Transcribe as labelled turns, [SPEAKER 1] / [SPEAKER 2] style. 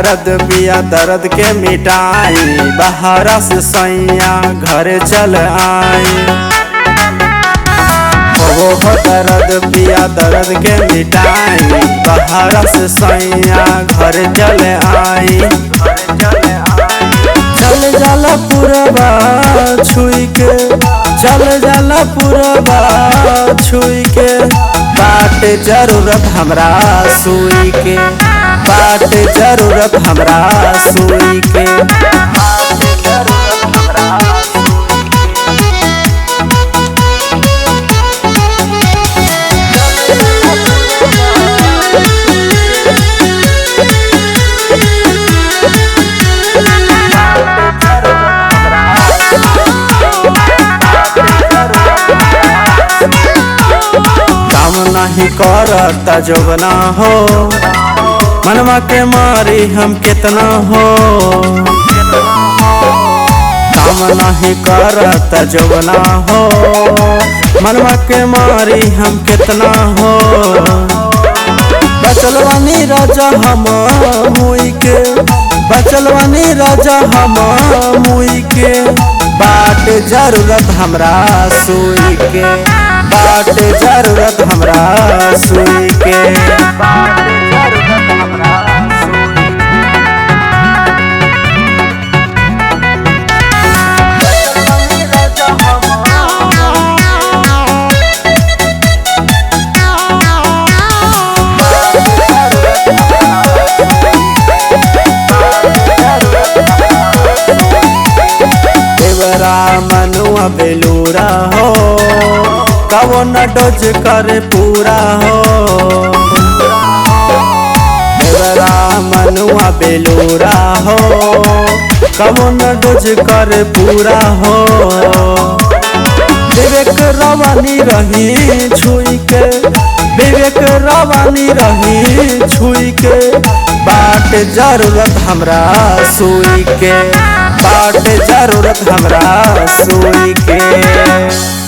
[SPEAKER 1] दर्द पिया दर्द के मिटाई, बहरा से सैया घर चल आई। हो दर्द पिया दर्द के मिटाई, बहरा से सैया घर चल आई। चल जाला पुरबा छुई के, चल जाला पुरबा छुई के, बाट जरूरत हमरा सुई के, बाट जरूरत हमरा सुई के। नहीं करता जोगना हो, मनवा के मारी हम कितना हो। काम नहीं करता जोगना हो, मनवा के मारी हम कितना हो। बचलवानी राजा हम मुई के, बचलवानी राजा हम मुई के, बाट जरूरत हमरा सुई के, बाट जरूरत हमरा सुई के। मनुआ बेलूरा हो, कवो न डोज करे पूरा हो। देवरा मनुआ बेलूरा हो, कवो न डोज करे पूरा हो। विवेक रवानी रही छुई के, विवेक रवानी रही छुई के, बाट जरूरत हमरा सुई के, बाट जरूरत हमरा सुई के।